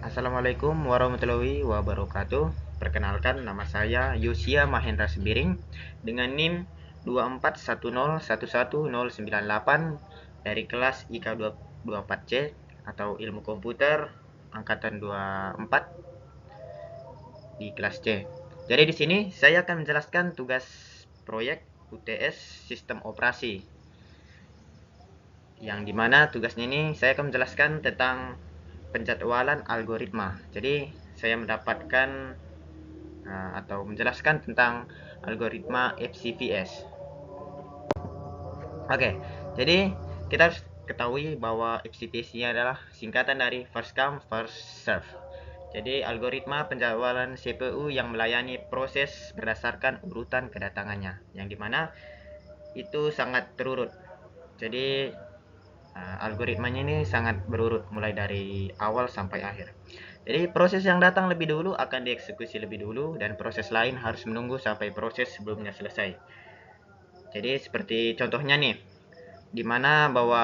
Assalamualaikum warahmatullahi wabarakatuh. Perkenalkan, nama saya Yosia Mahendra Sembiring dengan NIM 2410111098 dari kelas IK 24C atau Ilmu Komputer angkatan 24 di kelas C. Jadi di sini saya akan menjelaskan tugas proyek UTS Sistem Operasi. Yang dimana tugasnya ini saya akan menjelaskan tentang penjadwalan algoritma. Jadi saya mendapatkan atau menjelaskan tentang algoritma FCVS. Oke, jadi kita harus ketahui bahwa FCVS ini adalah singkatan dari first come first serve. Jadi algoritma penjadwalan CPU yang melayani proses berdasarkan urutan kedatangannya, yang dimana itu sangat terurut. Jadi algoritmanya ini sangat berurut mulai dari awal sampai akhir. Jadi proses yang datang lebih dulu akan dieksekusi lebih dulu dan proses lain harus menunggu sampai proses sebelumnya selesai. Jadi seperti contohnya nih, dimana bahwa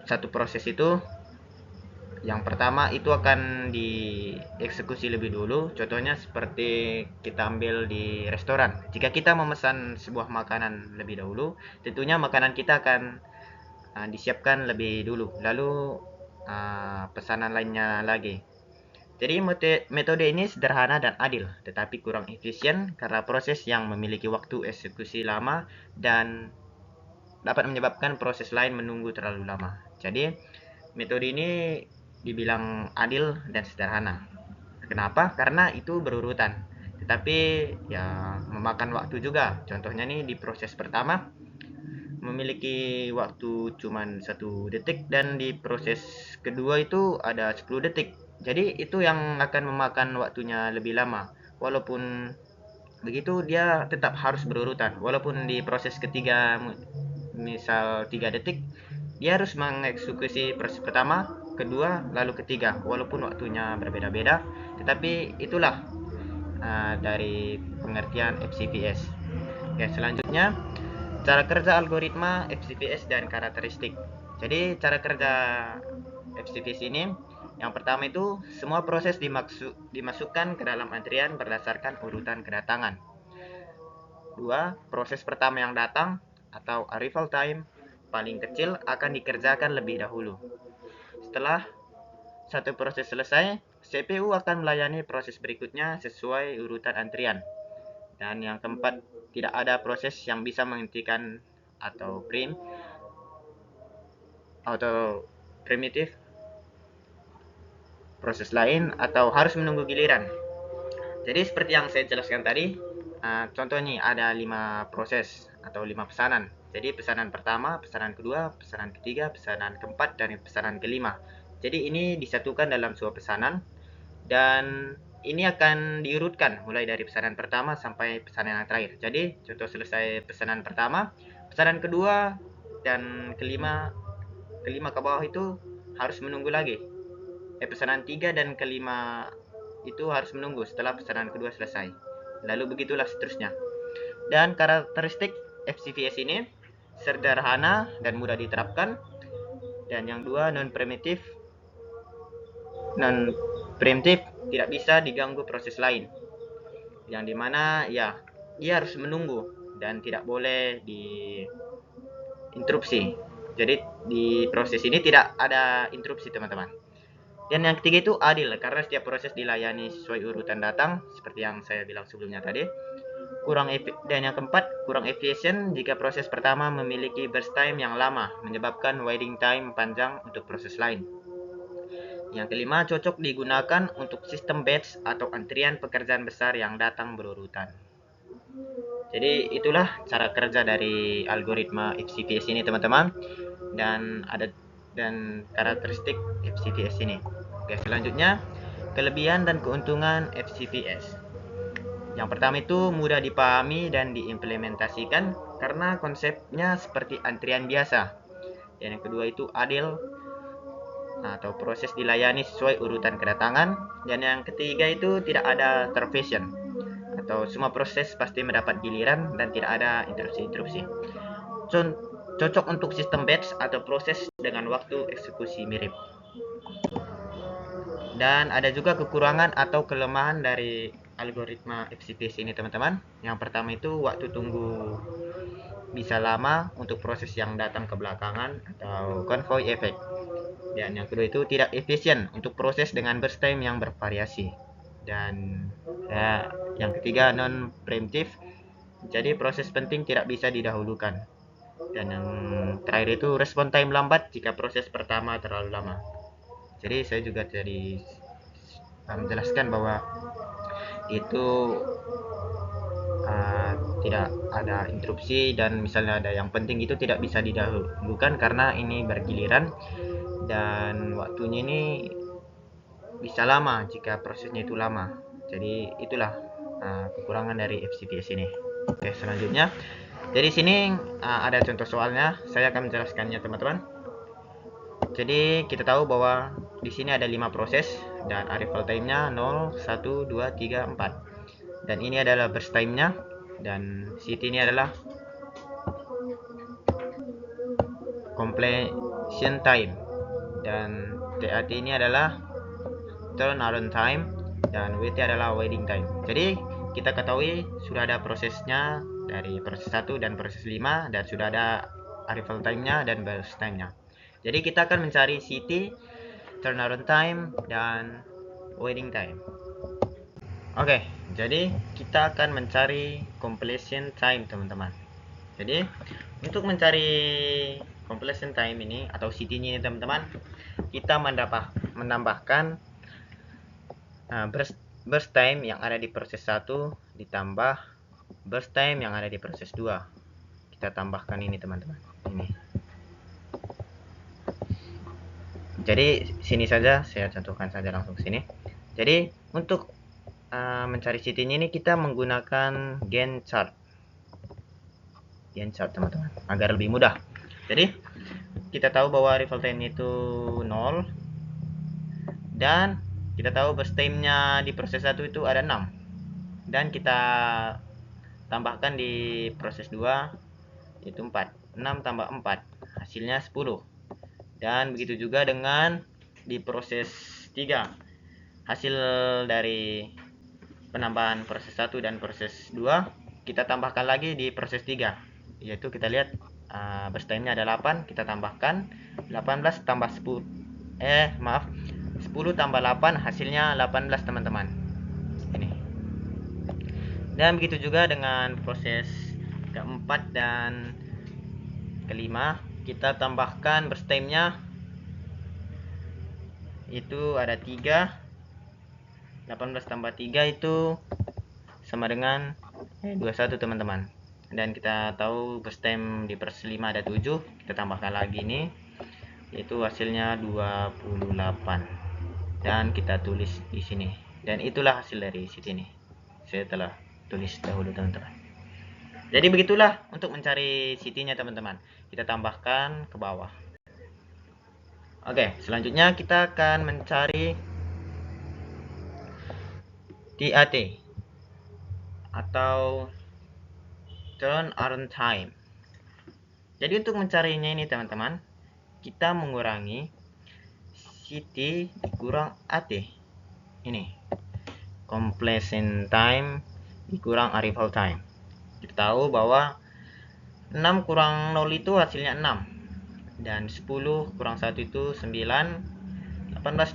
satu proses itu yang pertama itu akan dieksekusi lebih dulu. Contohnya seperti kita ambil di restoran. Jika kita memesan sebuah makanan lebih dahulu, tentunya makanan kita akan disiapkan lebih dulu. Lalu pesanan lainnya lagi. Jadi metode ini sederhana dan adil, tetapi kurang efisien karena proses yang memiliki waktu eksekusi lama dan dapat menyebabkan proses lain menunggu terlalu lama. Jadi metode ini dibilang adil dan sederhana. Kenapa? Karena itu berurutan. Tetapi ya memakan waktu juga. Contohnya nih di proses pertama memiliki waktu cuman 1 detik dan di proses kedua itu ada 10 detik. Jadi itu yang akan memakan waktunya lebih lama. Walaupun begitu dia tetap harus berurutan. Walaupun di proses ketiga misal 3 detik, dia harus mengeksekusi proses pertama, kedua, lalu ketiga. Walaupun waktunya berbeda-beda, tetapi itulah dari pengertian FCVS. Oke, selanjutnya cara kerja algoritma FCVS dan karakteristik. Jadi cara kerja FCVS ini yang pertama itu semua proses dimasukkan ke dalam antrian berdasarkan urutan kedatangan. Dua, proses pertama yang datang atau arrival time paling kecil akan dikerjakan lebih dahulu. Setelah satu proses selesai, CPU akan melayani proses berikutnya sesuai urutan antrian. Dan yang keempat, tidak ada proses yang bisa menghentikan atau primitif proses lain atau harus menunggu giliran. Jadi seperti yang saya jelaskan tadi, contoh nih ada 5 proses atau 5 pesanan. Jadi pesanan pertama, pesanan kedua, pesanan ketiga, pesanan keempat, dan pesanan kelima. Jadi ini disatukan dalam sebuah pesanan dan ini akan diurutkan mulai dari pesanan pertama sampai pesanan yang terakhir. Jadi contoh selesai pesanan pertama, pesanan kedua dan kelima ke bawah itu harus menunggu lagi. Pesanan 3 dan kelima itu harus menunggu setelah pesanan kedua selesai. Lalu begitulah seterusnya. Dan karakteristik FCVS ini sederhana dan mudah diterapkan. Dan yang dua, non-primitif tidak bisa diganggu proses lain. Yang dimana ya dia harus menunggu dan tidak boleh diinterupsi. Jadi di proses ini tidak ada interupsi, teman-teman. Dan yang ketiga itu adil, karena setiap proses dilayani sesuai urutan datang, seperti yang saya bilang sebelumnya tadi. Dan yang keempat, kurang efisien jika proses pertama memiliki burst time yang lama, menyebabkan waiting time panjang untuk proses lain. Yang kelima, cocok digunakan untuk sistem batch atau antrian pekerjaan besar yang datang berurutan. Jadi itulah cara kerja dari algoritma FCVS ini, teman-teman. Dan karakteristik FCVS ini. Oke, selanjutnya kelebihan dan keuntungan FCVS. Yang pertama itu mudah dipahami dan diimplementasikan karena konsepnya seperti antrian biasa. Dan yang kedua itu adil atau proses dilayani sesuai urutan kedatangan. Dan yang ketiga itu tidak ada interruption atau semua proses pasti mendapat giliran dan tidak ada interupsi. Cocok untuk sistem batch atau proses dengan waktu eksekusi mirip. Dan ada juga kekurangan atau kelemahan dari algoritma FCPS ini teman-teman. Yang pertama itu waktu tunggu bisa lama untuk proses yang datang ke belakangan atau convoy effect. Dan yang kedua itu tidak efisien untuk proses dengan burst time yang bervariasi. Dan yang ketiga non preemptive. Jadi proses penting tidak bisa didahulukan. Dan yang terakhir itu respon time lambat jika proses pertama terlalu lama. Jadi saya juga tadi menjelaskan bahwa itu tidak ada interupsi, dan misalnya ada yang penting itu tidak bisa didahulukan karena ini bergiliran dan waktunya ini bisa lama jika prosesnya itu lama. Jadi itulah kekurangan dari FCPS ini. Oke, selanjutnya dari sini ada contoh soalnya, saya akan menjelaskannya teman-teman. Jadi kita tahu bahwa di sini ada 5 proses dan arrival time-nya 0, 1, 2, 3, 4. Dan ini adalah burst time-nya, dan CT ini adalah completion time, dan TAT ini adalah turnaround time, dan WT adalah waiting time. Jadi kita ketahui sudah ada prosesnya dari proses 1 dan proses 5, dan sudah ada arrival time-nya dan burst time-nya. Jadi kita akan mencari CT, turnaround time, dan waiting time. Oke, jadi kita akan mencari completion time teman-teman. Jadi untuk mencari completion time ini atau CT-nya ini teman-teman, kita menambahkan burst time yang ada di proses 1 ditambah burst time yang ada di proses 2. Kita tambahkan ini teman-teman. Ini. Jadi sini saja saya contohkan saja langsung sini. Jadi untuk mencari CT-nya ini kita menggunakan Gantt chart. Gantt chart teman-teman agar lebih mudah. Jadi kita tahu bahwa arrival time itu 0, dan kita tahu burst time-nya di proses 1 itu ada 6, dan kita tambahkan di proses 2 yaitu 4. 6 tambah 4 hasilnya 10. Dan begitu juga dengan di proses 3. Hasil dari penambahan proses 1 dan proses 2 kita tambahkan lagi di proses 3, yaitu kita lihat burst time-nya ada 8, kita tambahkan 18 tambah 10 10 tambah 8 hasilnya 18 teman-teman. Ini. Dan begitu juga dengan proses keempat dan kelima, kita tambahkan burst time-nya itu ada 3. 18 tambah 3 itu sama dengan 21 teman-teman. Dan kita tahu burst time di proses 5 ada 7, kita tambahkan lagi ini, yaitu hasilnya 28. Dan kita tulis di sini. Dan itulah hasil dari situ ini. Saya telah tulis dahulu teman-teman. Jadi begitulah untuk mencari CT-nya teman-teman. Kita tambahkan ke bawah. Oke, selanjutnya kita akan mencari TAT atau turnaround time. Jadi untuk mencarinya ini teman-teman, kita mengurangi CT dikurang AT. Ini completion time dikurang arrival time. Kita tahu bahwa 6 kurang 0 itu hasilnya 6, dan 10 kurang 1 itu 9, 18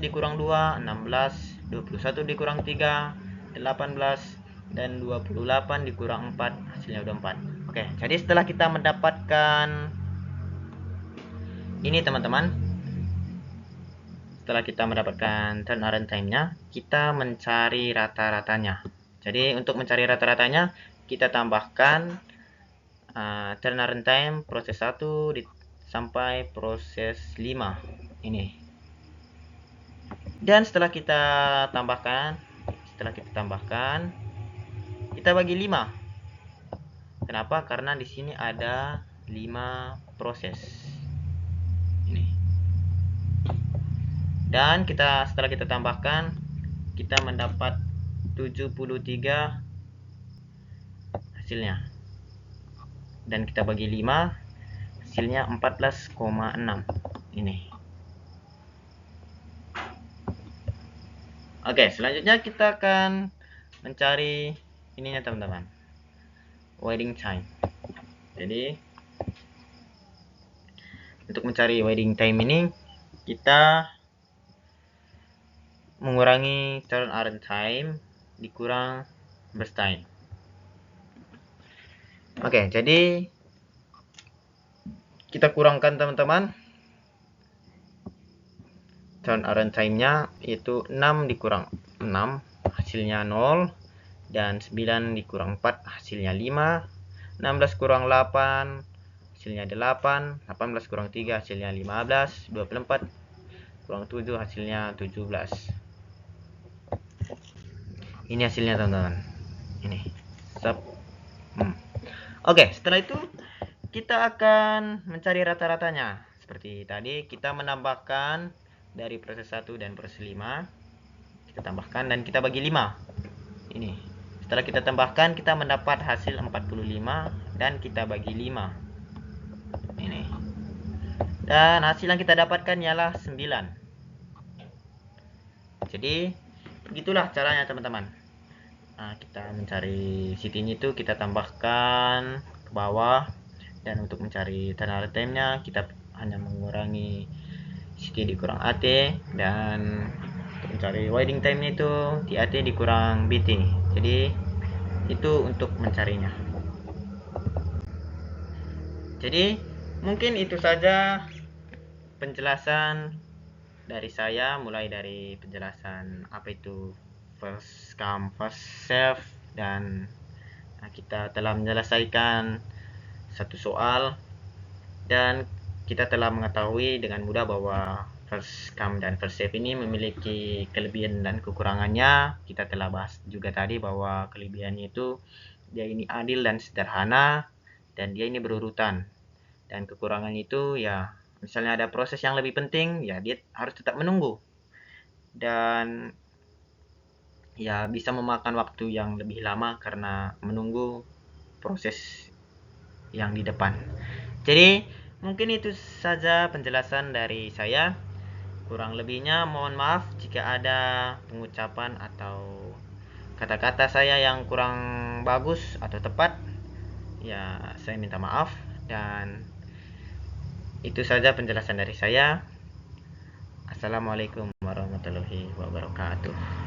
dikurang 2 16, 21 dikurang 3 18, dan 28 dikurang 4 hasilnya udah 4. Oke, jadi setelah kita mendapatkan ini teman-teman, setelah kita mendapatkan turnaround time-nya, kita mencari rata-ratanya. Jadi untuk mencari rata-ratanya, kita tambahkan turnaround time proses 1 sampai proses 5 ini. Dan setelah kita tambahkan, kita bagi 5. Kenapa? Karena di sini ada 5 proses. Ini. Dan setelah kita tambahkan, kita mendapat 73 hasilnya. Dan kita bagi 5, hasilnya 14,6. Ini. Oke, selanjutnya kita akan mencari ininya teman-teman, waiting time. Jadi untuk mencari waiting time ini kita mengurangi turnaround time dikurang burst time. Oke, jadi kita kurangkan teman-teman, turnaround time-nya itu 6 dikurang 6 hasilnya 0, dan 9 dikurang 4 hasilnya 5, 16 kurang 8 hasilnya 8, 18 kurang 3 hasilnya 15, 24 kurang 7 hasilnya 17. Ini hasilnya teman-teman, ini Oke, setelah itu kita akan mencari rata-ratanya. Seperti tadi kita menambahkan dari proses 1 dan proses 5, kita tambahkan dan kita bagi 5. Ini. Setelah kita tambahkan, kita mendapat hasil 45 dan kita bagi 5. Ini. Dan hasil yang kita dapatkan ialah 9. Jadi, begitulah caranya teman-teman. Nah, kita mencari sitinya itu kita tambahkan ke bawah, dan untuk mencari turnaround time-nya kita hanya mengurangi CT dikurang AT, dan untuk mencari waiting time-nya itu TAT dikurang BT. Jadi itu untuk mencarinya. Jadi mungkin itu saja penjelasan dari saya, mulai dari penjelasan apa itu first come first serve, dan kita telah menyelesaikan satu soal, dan kita telah mengetahui dengan mudah bahwa first come dan first serve ini memiliki kelebihan dan kekurangannya. Kita telah bahas juga tadi bahwa kelebihannya itu dia ini adil dan sederhana, dan dia ini berurutan. Dan kekurangannya itu ya misalnya ada proses yang lebih penting, ya dia harus tetap menunggu, dan ya bisa memakan waktu yang lebih lama karena menunggu proses yang di depan. Jadi mungkin itu saja penjelasan dari saya. Kurang lebihnya mohon maaf jika ada pengucapan atau kata-kata saya yang kurang bagus atau tepat. Ya, saya minta maaf, dan itu saja penjelasan dari saya. Assalamualaikum warahmatullahi wabarakatuh.